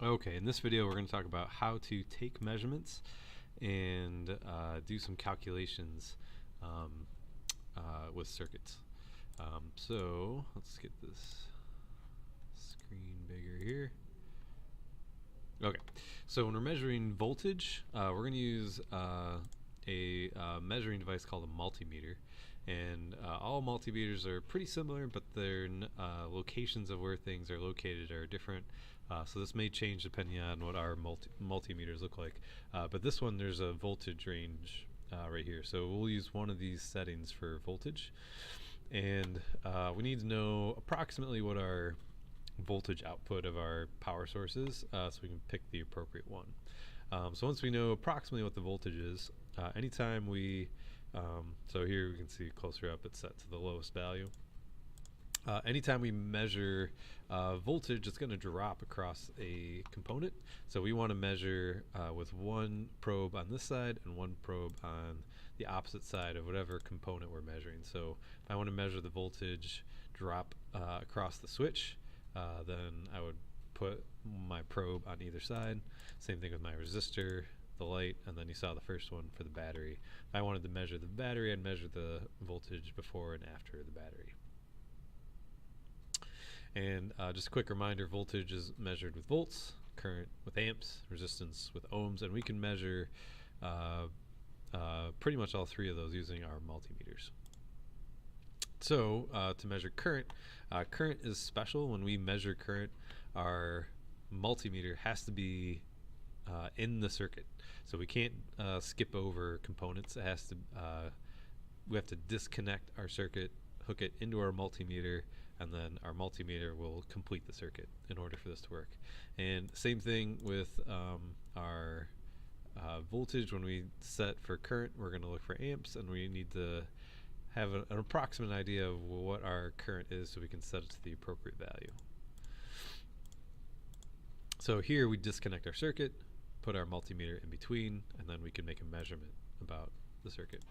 Okay, in this video we're going to talk about how to take measurements and do some calculations um, with circuits. So let's get this screen bigger here. Okay, so when we're measuring voltage, we're going to use a measuring device called a multimeter. And all multimeters are pretty similar, but their locations of where things are located are different. So this may change depending on what our multimeters look like. But this one, there's a voltage range right here. So we'll use one of these settings for voltage. And we need to know approximately what our voltage output of our power source is, so we can pick the appropriate one. So once we know approximately what the voltage is, anytime we, so here we can see closer up, it's set to the lowest value. Anytime we measure voltage, it's going to drop across a component. So we want to measure with one probe on this side and one probe on the opposite side of whatever component we're measuring. So if I want to measure the voltage drop across the switch, then I would put my probe on either side. Same thing with my resistor, the light, and then you saw the first one for the battery. If I wanted to measure the battery, I'd measure the voltage before and after the battery. And just a quick reminder, voltage is measured with volts, current with amps, resistance with ohms, and we can measure pretty much all three of those using our multimeters. So to measure current, current is special. When we measure current, our multimeter has to be in the circuit. So we can't skip over components. It has to, we have to disconnect our circuit, hook it into our multimeter, and then our multimeter will complete the circuit in order for this to work. And same thing with our voltage. When we set for current, we're going to look for amps, and we need to have an approximate idea of what our current is so we can set it to the appropriate value. So here we disconnect our circuit, put our multimeter in between, and then we can make a measurement about the circuit.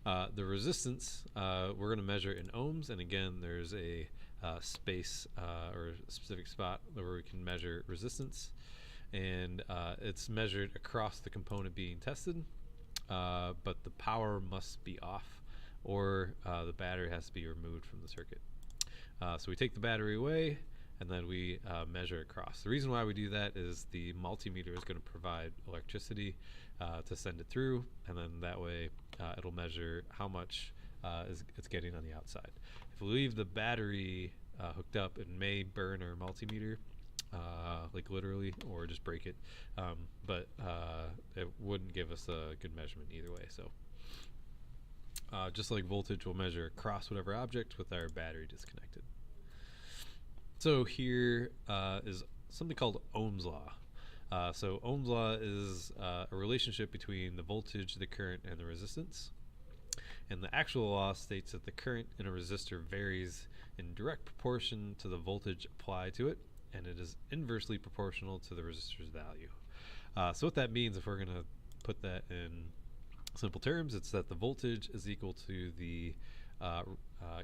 The resistance, we're going to measure in ohms, and again there's a space or a specific spot where we can measure resistance, and it's measured across the component being tested, but the power must be off, or the battery has to be removed from the circuit. So we take the battery away, and then we measure across. The reason why we do that is the multimeter is going to provide electricity to send it through, and then that way it'll measure how much it's getting on the outside. If we leave the battery hooked up, it may burn our multimeter, like literally, or just break it, but it wouldn't give us a good measurement either way. So just like voltage, we'll measure across whatever object with our battery disconnected. So here is something called Ohm's law. So Ohm's law is a relationship between the voltage, the current, and the resistance. And the actual law states that the current in a resistor varies in direct proportion to the voltage applied to it, and it is inversely proportional to the resistor's value. So what that means, if we're going to put that in simple terms, it's that the voltage is equal to the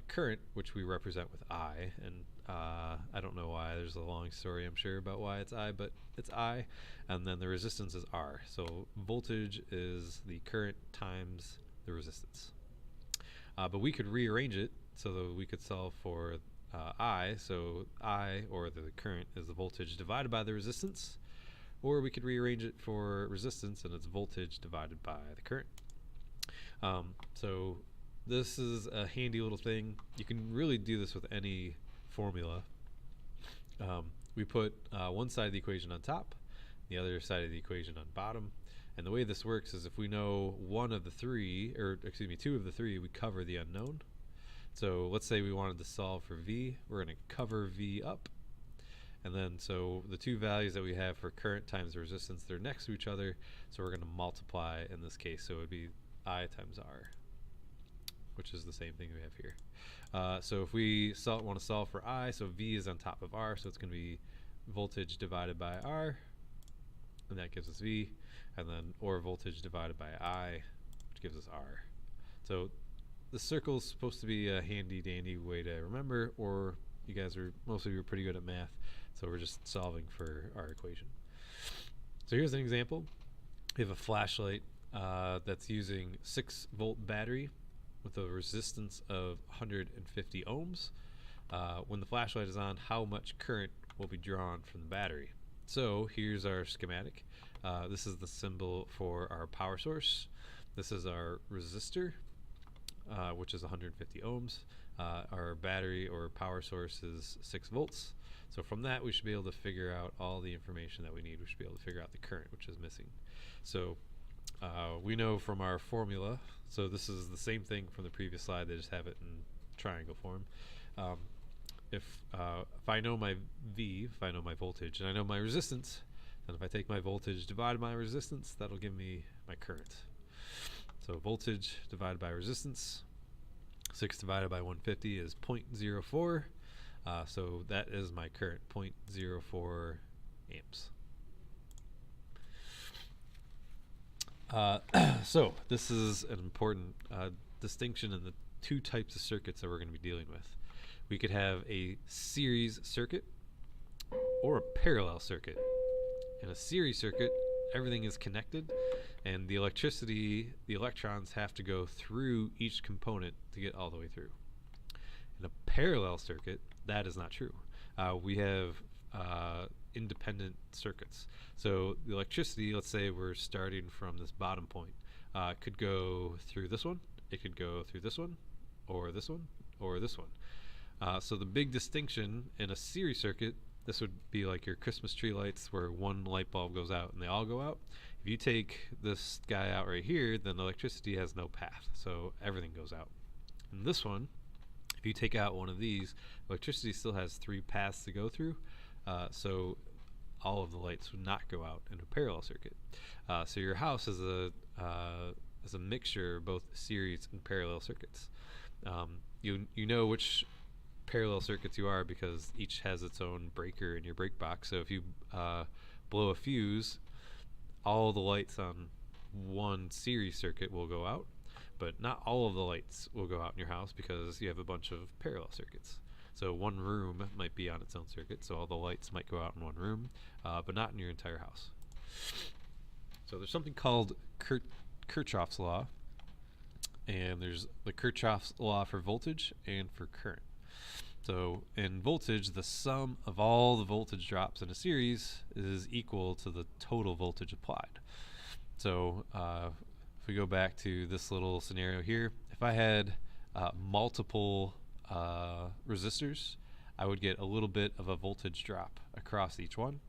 current, which we represent with I, and I don't know why. There's a long story, I'm sure, about why it's I, but it's I, and then the resistance is R. So voltage is the current times the resistance. But we could rearrange it so that we could solve for I. So I, or the current, is the voltage divided by the resistance, or we could rearrange it for resistance, and it's voltage divided by the current. So this is a handy little thing. You can really do this with any formula. We put one side of the equation on top, the other side of the equation on bottom. And the way this works is if we know one of the three, or excuse me, two of the three, we cover the unknown. So let's say we wanted to solve for V. We're going to cover V up. And then so the two values that we have for current times the resistance, they're next to each other. So we're going to multiply in this case. So it would be I times R, which is the same thing we have here. So if we want to solve for I, so V is on top of R, so it's going to be voltage divided by R, and that gives us V, and then or voltage divided by I, which gives us R. So the circle is supposed to be a handy dandy way to remember, or You guys were, most of you were pretty good at math, so we're just solving for our equation. So here's an example. We have a flashlight that's using 6-volt battery with a resistance of 150 ohms. When the flashlight is on, how much current will be drawn from the battery? So here's our schematic. This is the symbol for our power source. This is our resistor, which is 150 ohms. Our battery or power source is 6 volts. So from that, we should be able to figure out all the information that we need. We should be able to figure out the current, which is missing. So we know from our formula, so this is the same thing from the previous slide, they just have it in triangle form. If I know my V, if I know my voltage, and I know my resistance, then if I take my voltage divided by resistance, that'll give me my current. So voltage divided by resistance, 6 divided by 150 is 0.04. So that is my current, 0.04 amps. So this is an important distinction in the two types of circuits that we're going to be dealing with. We could have a series circuit or a parallel circuit. In a series circuit, everything is connected, and the electricity, the electrons have to go through each component to get all the way through. In a parallel circuit, that is not true. We have independent circuits. So the electricity, let's say we're starting from this bottom point, could go through this one, it could go through this one, or this one, or this one. So the big distinction in a series circuit, this would be like your Christmas tree lights where one light bulb goes out and they all go out. If you take this guy out right here, then electricity has no path, so everything goes out. In this one, if you take out one of these, electricity still has 3 paths to go through, so all of the lights would not go out in a parallel circuit. So your house is a mixture of both series and parallel circuits. You know which parallel circuits you are because each has its own breaker in your break box. So if you blow a fuse, all the lights on one series circuit will go out, but not all of the lights will go out in your house because you have a bunch of parallel circuits. So one room might be on its own circuit, so all the lights might go out in one room, but not in your entire house. So there's something called Kirchhoff's law, and there's the Kirchhoff's law for voltage and for current. So in voltage, the sum of all the voltage drops in a series is equal to the total voltage applied. So if we go back to this little scenario here, if I had multiple resistors, I would get a little bit of a voltage drop across each one,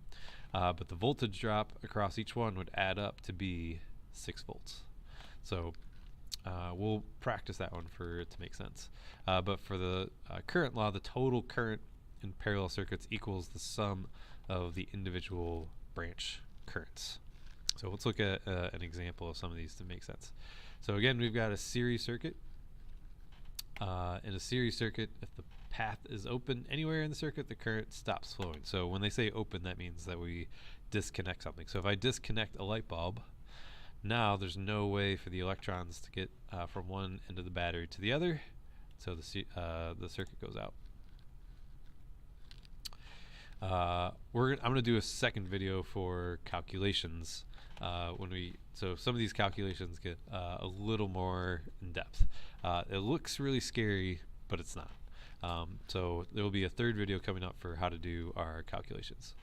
but the voltage drop across each one would add up to be 6 volts. So we'll practice that one for it to make sense. But for the current law, the total current in parallel circuits equals the sum of the individual branch currents. So let's look at an example of some of these to make sense. So again, we've got a series circuit. In a series circuit, if the path is open anywhere in the circuit, the current stops flowing. So when they say open, that means that we disconnect something. So if I disconnect a light bulb, now there's no way for the electrons to get from one end of the battery to the other, so the circuit goes out. I'm going to do a second video for calculations so some of these calculations get a little more in depth. It looks really scary, but it's not. So there will be a third video coming up for how to do our calculations.